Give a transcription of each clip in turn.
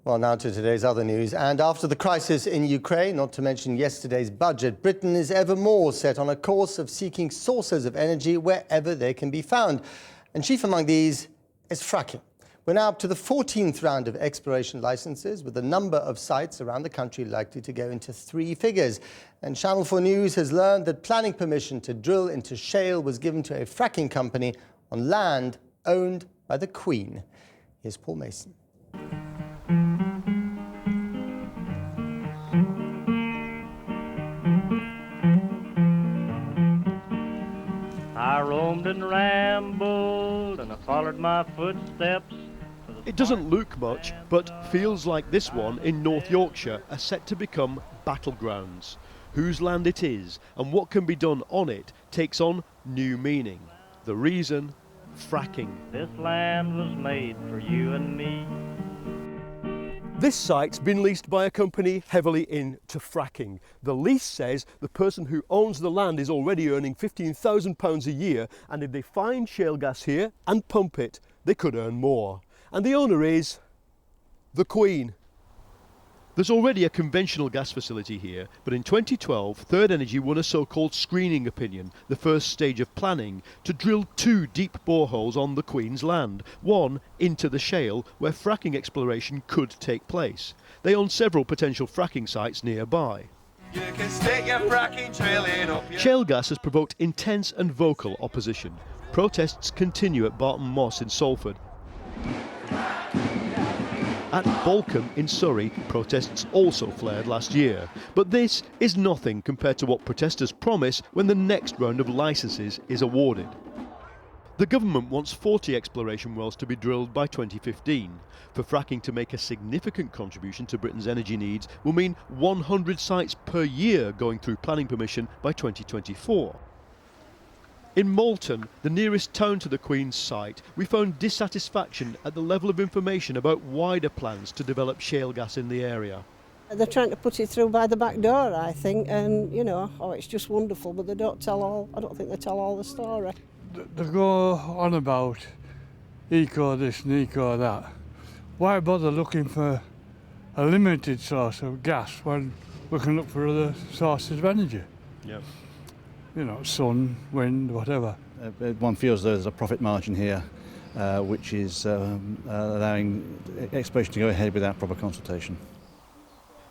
Well, now to today's other news. And after the crisis in Ukraine, not to mention yesterday's budget, Britain is ever more set on a course of seeking sources of energy wherever they can be found. And chief among these is fracking. We're now up to the 14th round of exploration licenses, with the number of sites around the country likely to go into 3 figures. And Channel 4 News has learned that planning permission to drill into shale was given to a fracking company on land owned by the Queen. Here's Paul Mason. I roamed and rambled and I followed my footsteps. It doesn't look much, but fields like this one in North Yorkshire are set to become battlegrounds. Whose land it is and what can be done on it takes on new meaning. The reason? Fracking. This land was made for you and me. This site's been leased by a company heavily into fracking. The lease says the person who owns the land is already earning £15,000 a year, and if they find shale gas here and pump it, they could earn more. And the owner is the Queen. There's already a conventional gas facility here, but in 2012, Third Energy won a so-called screening opinion, the first stage of planning, to drill 2 deep boreholes on the Queen's land, one into the shale, where fracking exploration could take place. They own several potential fracking sites nearby. You can stick your fracking drilling up your... Shale gas has provoked intense and vocal opposition. Protests continue at Barton Moss in Salford. At Bolcombe in Surrey, protests also flared last year. But this is nothing compared to what protesters promise when the next round of licences is awarded. The government wants 40 exploration wells to be drilled by 2015. For fracking to make a significant contribution to Britain's energy needs will mean 100 sites per year going through planning permission by 2024. In Malton, the nearest town to the Queen's site, we found dissatisfaction at the level of information about wider plans to develop shale gas in the area. They're trying to put it through by the back door, I think, and, you know, it's just wonderful, but they don't tell all, I don't think they tell all the story. They go on about eco this and eco that. Why bother looking for a limited source of gas when we can look for other sources of energy? Yeah. You know, sun, wind, whatever. One feels there's a profit margin here, which is allowing exploration to go ahead without proper consultation.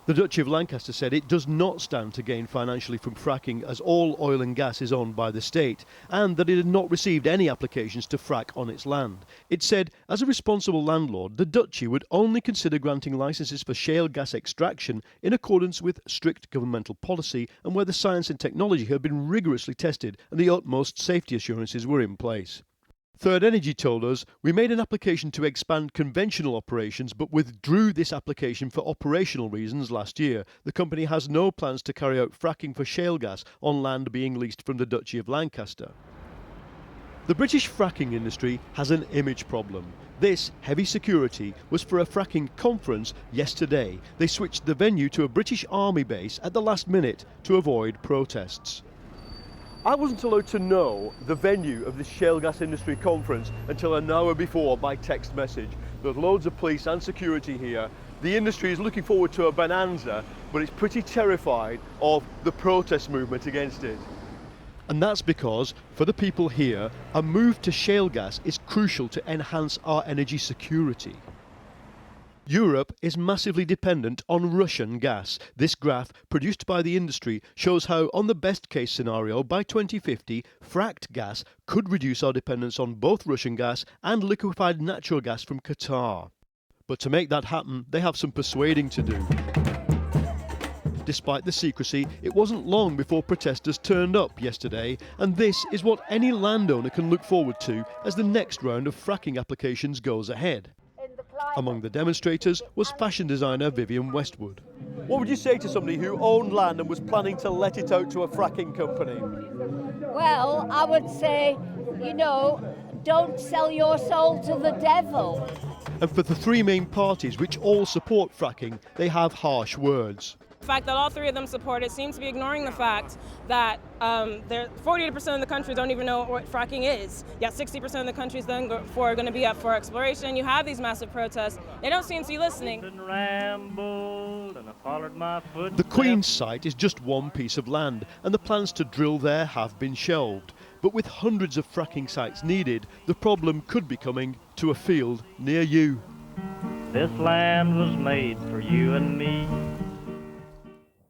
The Duchy of Lancaster said it does not stand to gain financially from fracking, as all oil and gas is owned by the state, and that it had not received any applications to frack on its land. It said, as a responsible landlord, the Duchy would only consider granting licences for shale gas extraction in accordance with strict governmental policy and where the science and technology had been rigorously tested and the utmost safety assurances were in place. Third Energy told us, we made an application to expand conventional operations but withdrew this application for operational reasons last year. The company has no plans to carry out fracking for shale gas on land being leased from the Duchy of Lancaster. The British fracking industry has an image problem. This heavy security was for a fracking conference yesterday. They switched the venue to a British Army base at the last minute to avoid protests. I wasn't allowed to know the venue of this shale gas industry conference until an hour before by text message. There's loads of police and security here. The industry is looking forward to a bonanza, but it's pretty terrified of the protest movement against it. And that's because, for the people here, a move to shale gas is crucial to enhance our energy security. Europe is massively dependent on Russian gas. This graph, produced by the industry, shows how, on the best case scenario, by 2050, fracked gas could reduce our dependence on both Russian gas and liquefied natural gas from Qatar. But to make that happen, they have some persuading to do. Despite the secrecy, it wasn't long before protesters turned up yesterday, and this is what any landowner can look forward to as the next round of fracking applications goes ahead. Among the demonstrators was fashion designer Vivienne Westwood. What would you say to somebody who owned land and was planning to let it out to a fracking company? Well, I would say, you know, don't sell your soul to the devil. And for the 3 main parties which all support fracking, they have harsh words. fact that all three of them support it seems to be ignoring the fact that 48% of the country don't even know what fracking is. Yet 60% of the countries then are going to be up for exploration. You have these massive protests. They don't seem to be listening. The Queen's site is just one piece of land, and the plans to drill there have been shelved. But with hundreds of fracking sites needed, the problem could be coming to a field near you. This land was made for you and me.